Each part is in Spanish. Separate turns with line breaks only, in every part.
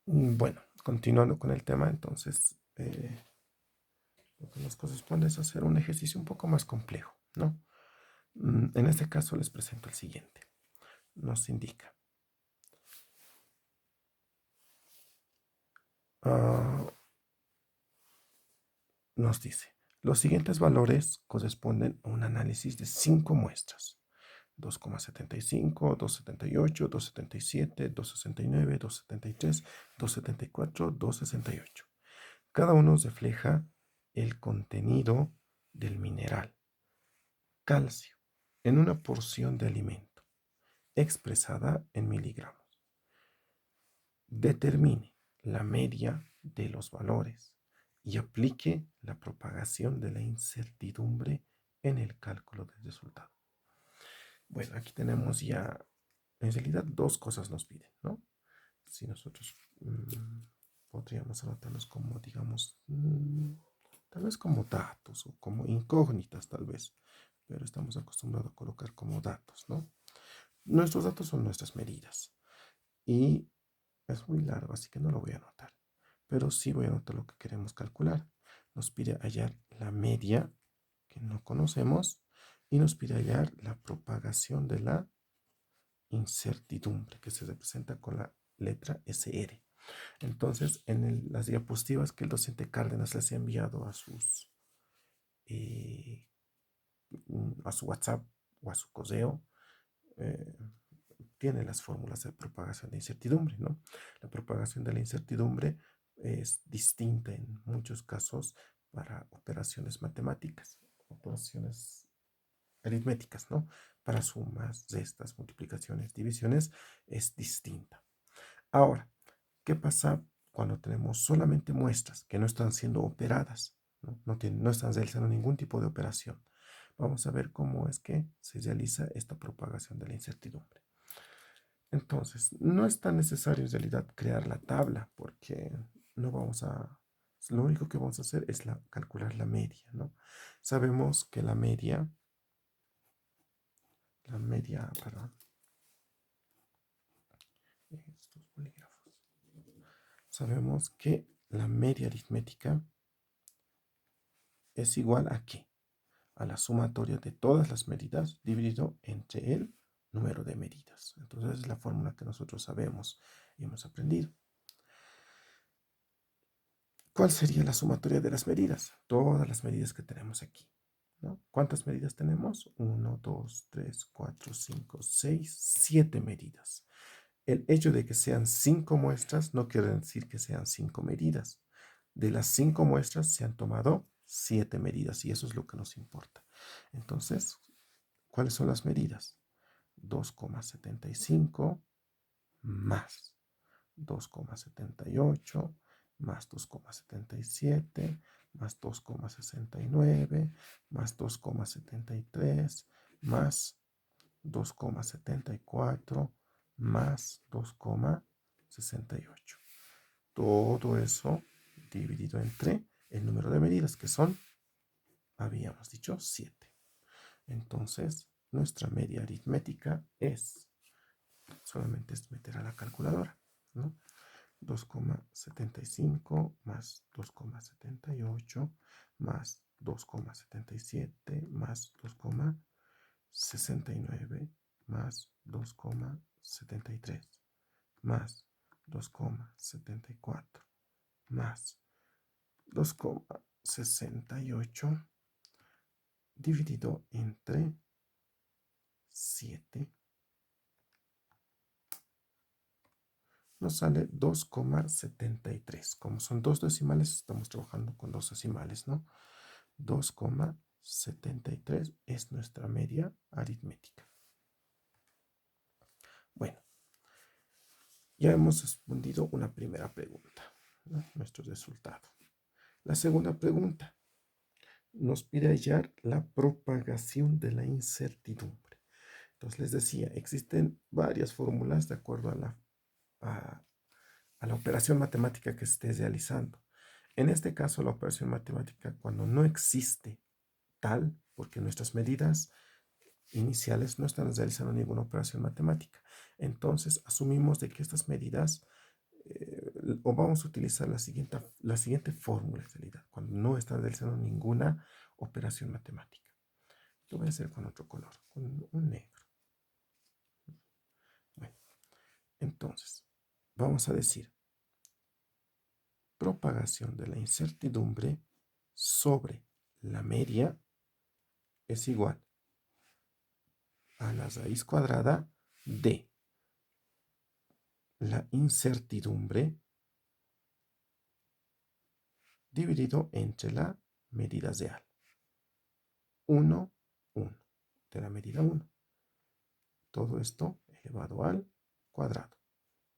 Bueno, continuando con el tema, entonces lo que nos corresponde es hacer un ejercicio un poco más complejo, ¿no? En este caso les presento el siguiente. Nos indica, ah, nos dice, los siguientes valores corresponden a un análisis de 5 muestras. 2,75, 2,78, 2,77, 2,69, 2,73, 2,74, 2,68. Cada uno refleja el contenido del mineral calcio en una porción de alimento expresada en miligramos. Determine la media de los valores y aplique la propagación de la incertidumbre en el cálculo del resultado. Bueno, aquí tenemos ya, en realidad, dos cosas nos piden, ¿no? Si nosotros podríamos anotarlos como, digamos, tal vez como datos o como incógnitas, tal vez, pero estamos acostumbrados a colocar como datos, ¿no? Nuestros datos son nuestras medidas y es muy largo, así que no lo voy a anotar, pero sí voy a anotar lo que queremos calcular. Nos pide hallar la media, que no conocemos, y nos pide hallar la propagación de la incertidumbre, que se representa con la letra SR. Entonces, en las diapositivas que el docente Cárdenas les ha enviado eh, a su WhatsApp o a su correo, eh, tiene las fórmulas de propagación de incertidumbre, ¿no? La propagación de la incertidumbre es distinta en muchos casos para operaciones matemáticas, operaciones aritméticas, ¿no? Para sumas, restas, multiplicaciones, divisiones, es distinta. Ahora, ¿qué pasa cuando tenemos solamente muestras que no están siendo operadas? No están realizando ningún tipo de operación. Vamos a ver cómo es que se realiza esta propagación de la incertidumbre. Entonces, no es tan necesario en realidad crear la tabla porque no vamos a, lo único que vamos a hacer es calcular la media, ¿no? Sabemos que perdón, estos bolígrafos. Sabemos que la media aritmética es igual a ¿qué? A la sumatoria de todas las medidas dividido entre el número de medidas. Entonces es la fórmula que nosotros sabemos y hemos aprendido. ¿Cuál sería la sumatoria de las medidas? Todas las medidas que tenemos aquí, ¿no? ¿Cuántas medidas tenemos? 1, 2, 3, 4, 5, 6, 7 medidas. El hecho de que sean 5 muestras no quiere decir que sean 5 medidas. De las 5 muestras se han tomado 7 medidas y eso es lo que nos importa. Entonces, ¿cuáles son las medidas? 2,75 más 2,78 más 2,77 más 2,69 más 2,73 más 2,74 más 2,68. Todo eso dividido entre el número de medidas que son, habíamos dicho, 7. Entonces, nuestra media aritmética es, solamente es meter a la calculadora, ¿no? 2,75 más 2,78 más 2,77 más 2,69 más 2,73 más 2,74 más 2,68 dividido entre 7 nos sale 2,73. Como son dos decimales, estamos trabajando con dos decimales, ¿no? 2,73 es nuestra media aritmética. Bueno, ya hemos respondido una primera pregunta, ¿no? Nuestro resultado. La segunda pregunta nos pide hallar la propagación de la incertidumbre. Entonces les decía, existen varias fórmulas de acuerdo a, a la operación matemática que esté realizando. En este caso, la operación matemática, cuando no existe tal, porque nuestras medidas iniciales no están realizando ninguna operación matemática. Entonces, asumimos de que estas medidas o vamos a utilizar la siguiente fórmula en realidad, cuando no está realizando ninguna operación matemática. Lo voy a hacer con otro color, con un negro. Bueno, entonces, vamos a decir propagación de la incertidumbre sobre la media es igual a la raíz cuadrada de la incertidumbre dividido entre la medida real. 1, 1, de la medida 1. Todo esto elevado al cuadrado,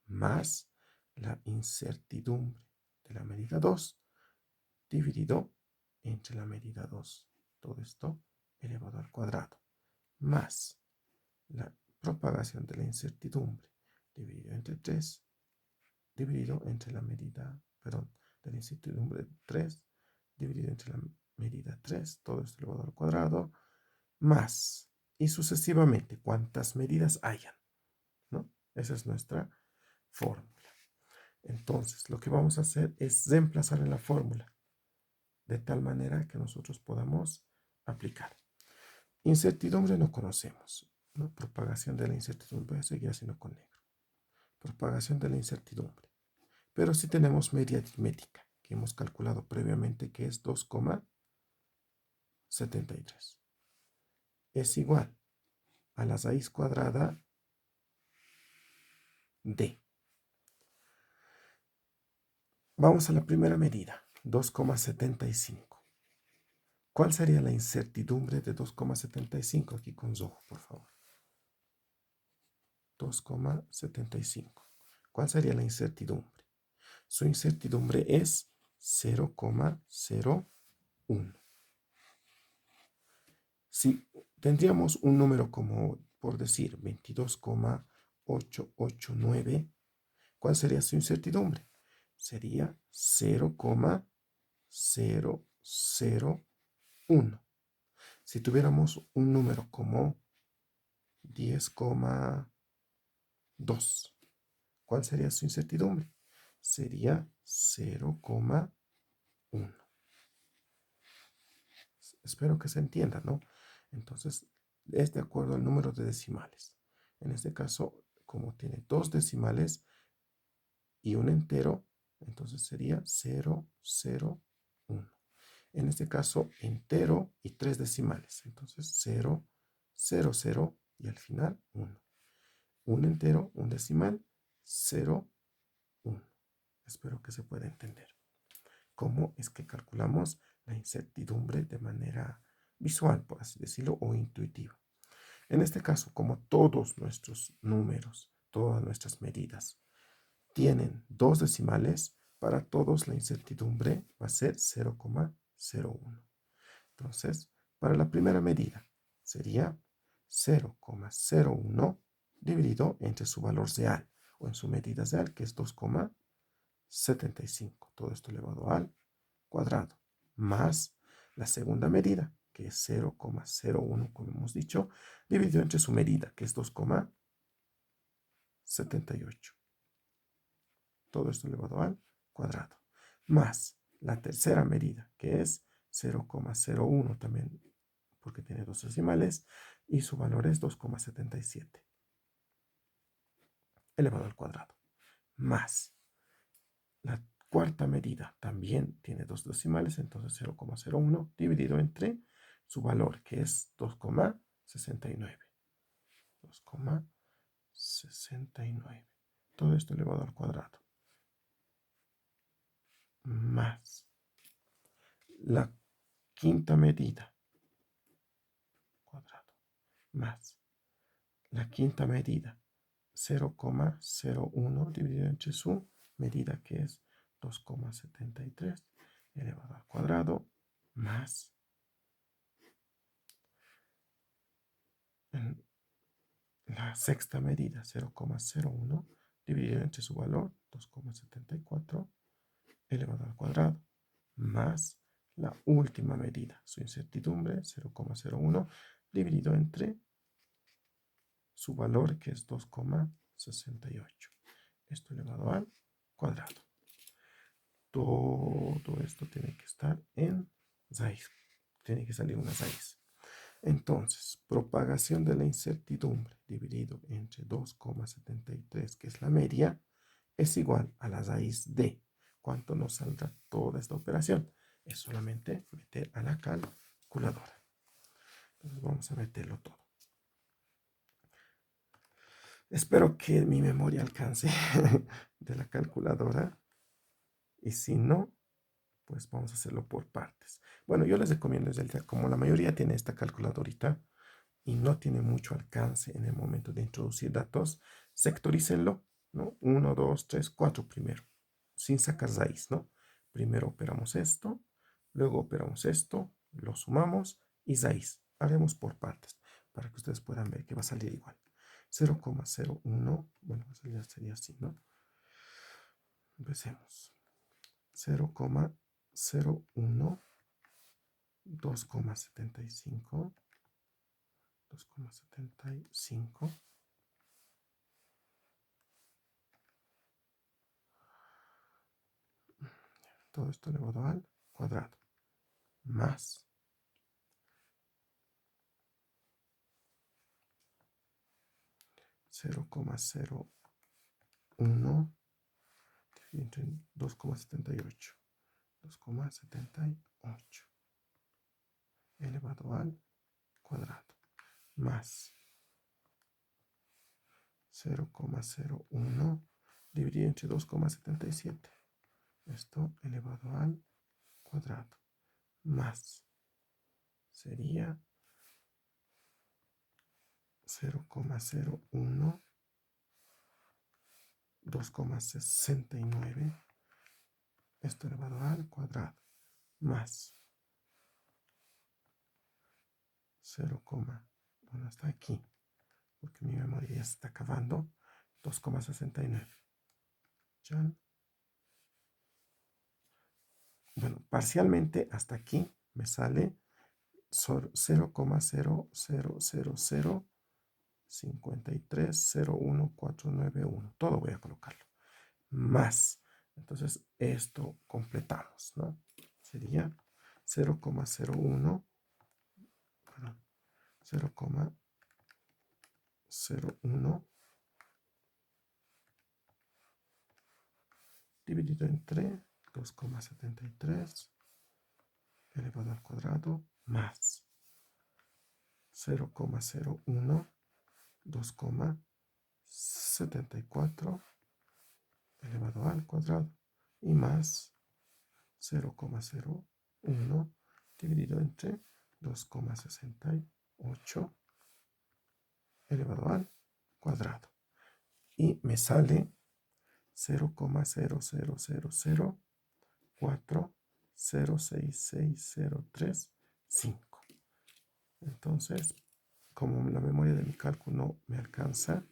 más la incertidumbre de la medida 2 dividido entre la medida 2. Todo esto elevado al cuadrado, más la propagación de la incertidumbre dividido entre 3, dividido entre la medida, perdón, de la incertidumbre 3, dividido entre la medida 3, todo esto elevado al cuadrado, más, y sucesivamente, cuantas medidas hayan, ¿no? Esa es nuestra fórmula. Entonces, lo que vamos a hacer es reemplazar en la fórmula, de tal manera que nosotros podamos aplicar. Incertidumbre no conocemos, ¿no? Propagación de la incertidumbre, voy a seguir haciendo con negro. Propagación de la incertidumbre. Pero sí tenemos media aritmética, que hemos calculado previamente, que es 2,73. Es igual a la raíz cuadrada de. Vamos a la primera medida, 2,75. ¿Cuál sería la incertidumbre de 2,75? Aquí con rojo, por favor. 2,75. ¿Cuál sería la incertidumbre? Su incertidumbre es 0,01. Si tendríamos un número como, por decir, 22,889, ¿cuál sería su incertidumbre? Sería 0,001. Si tuviéramos un número como 10,2, ¿cuál sería su incertidumbre? Sería 0,1. Espero que se entienda, ¿no? Entonces, es de acuerdo al número de decimales. En este caso, como tiene dos decimales y un entero, entonces sería 0,01. En este caso, entero y tres decimales. Entonces, 0, 0, 0 y al final 1. Un entero, un decimal, 0, 1. Espero que se pueda entender. ¿Cómo es que calculamos la incertidumbre de manera visual, por así decirlo, o intuitiva? En este caso, como todos nuestros números, todas nuestras medidas tienen dos decimales, para todos la incertidumbre va a ser 0,01. Entonces, para la primera medida sería 0,01 dividido entre su valor real o en su medida real, que es 2,75. Todo esto elevado al cuadrado, más la segunda medida, que es 0,01, como hemos dicho, dividido entre su medida, que es 2,78. Todo esto elevado al cuadrado, más la tercera medida, que es 0,01 también, porque tiene dos decimales, y su valor es 2,77 elevado al cuadrado, más la cuarta medida también tiene dos decimales, entonces 0,01 dividido entre su valor, que es 2,69. 2,69. Todo esto elevado al cuadrado, más la quinta medida, cuadrado, más la quinta medida, 0,01 dividido entre su medida, que es 2,73 elevado al cuadrado, más la sexta medida, 0,01 dividido entre su valor, 2,74 elevado al cuadrado, más la última medida, su incertidumbre, 0,01 dividido entre su valor, que es 2,68. Esto elevado al cuadrado. esto tiene que estar en raíz. Tiene que salir una raíz. Entonces, propagación de la incertidumbre dividido entre 2,73, que es la media, es igual a la raíz de. ¿Cuánto nos saldrá toda esta operación? Es solamente meter a la calculadora. Entonces vamos a meterlo todo. Espero que mi memoria alcance de la calculadora. Y si no, pues vamos a hacerlo por partes. Bueno, yo les recomiendo, como la mayoría tiene esta calculadorita y no tiene mucho alcance en el momento de introducir datos, sectorícenlo, ¿no? 1, 2, 3, 4 primero, sin sacar raíz, ¿no? Primero operamos esto, luego operamos esto, lo sumamos y raíz. Haremos por partes para que ustedes puedan ver que va a salir igual. 0,01, bueno, sería así, ¿no? Empecemos. 0,01, 2,75, 2,75, todo esto elevado al cuadrado, más 0,01 entre 2,78, 2,78 elevado al cuadrado, más 0,01 dividido entre 2,77, esto elevado al cuadrado, más sería 0,01, 2,69, esto elevado al cuadrado, más 0, bueno, hasta aquí, porque mi memoria ya se está acabando, 2,69. ¿Ya? Bueno, parcialmente hasta aquí me sale 0,0005301,491. Todo voy a colocarlo. Más. Entonces, esto completamos, ¿no? Sería 0,01, perdón, 0,01 dividido entre 2,73 elevado al cuadrado más 0,01, 2,74 elevado al cuadrado y más 0,01 dividido entre 2,68 elevado al cuadrado. Y me sale 0,000406603,5. Entonces, como la memoria de mi cálculo no me alcanza,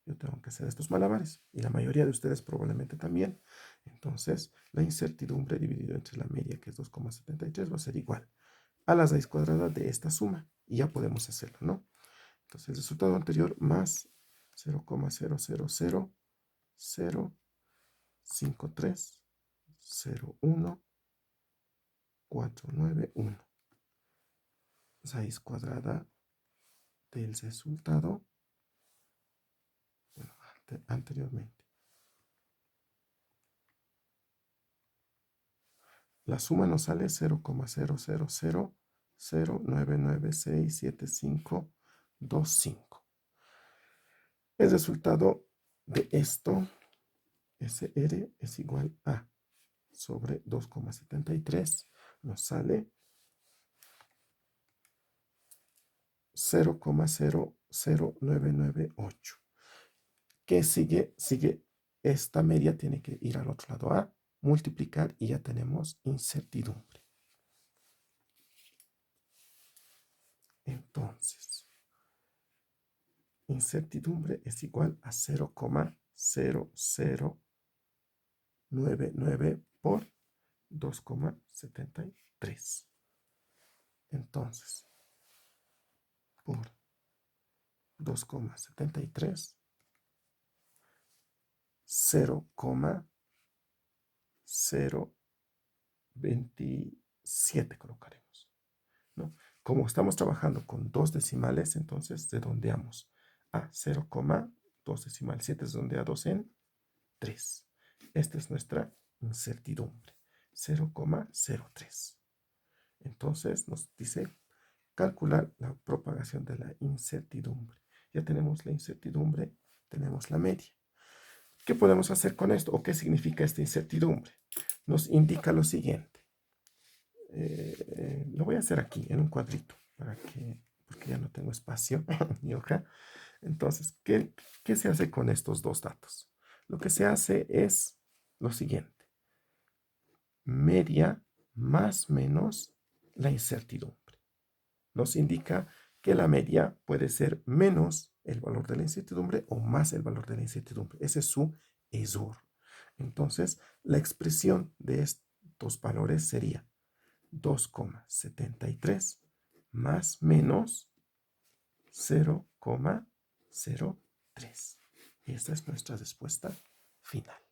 yo tengo que hacer estos malabares. Y la mayoría de ustedes probablemente también. Entonces, la incertidumbre dividido entre la media, que es 2,73, va a ser igual a la raíz cuadrada de esta suma. Y ya podemos hacerlo, ¿no? Entonces, el resultado anterior más 0,0005301,491. Raíz cuadrada del resultado, bueno, anteriormente. La suma nos sale 0,00009967525. El resultado de esto, SR, es igual a sobre 2,73. Nos sale 0,00998. ¿Qué sigue? Sigue esta media, tiene que ir al otro lado a multiplicar y ya tenemos incertidumbre. Entonces, incertidumbre es igual a 0,0099 por 2,73. Entonces, por 2,73, 0,0 27 colocaremos, ¿no? Como estamos trabajando con dos decimales, entonces redondeamos a 0,2 decimal. 7 redondeados en 3. Esta es nuestra incertidumbre, 0,03. Entonces nos dice calcular la propagación de la incertidumbre. Ya tenemos la incertidumbre, tenemos la media. ¿Qué podemos hacer con esto? ¿O qué significa esta incertidumbre? Nos indica lo siguiente. Lo voy a hacer aquí en un cuadrito porque ya no tengo espacio ni hoja. Entonces, ¿qué se hace con estos dos datos? Lo que se hace es lo siguiente: media más menos la incertidumbre. Nos indica que la media puede ser menos el valor de la incertidumbre o más el valor de la incertidumbre. Ese es su error. Entonces, la expresión de estos valores sería 2,73 más menos 0,03. Esta es nuestra respuesta final.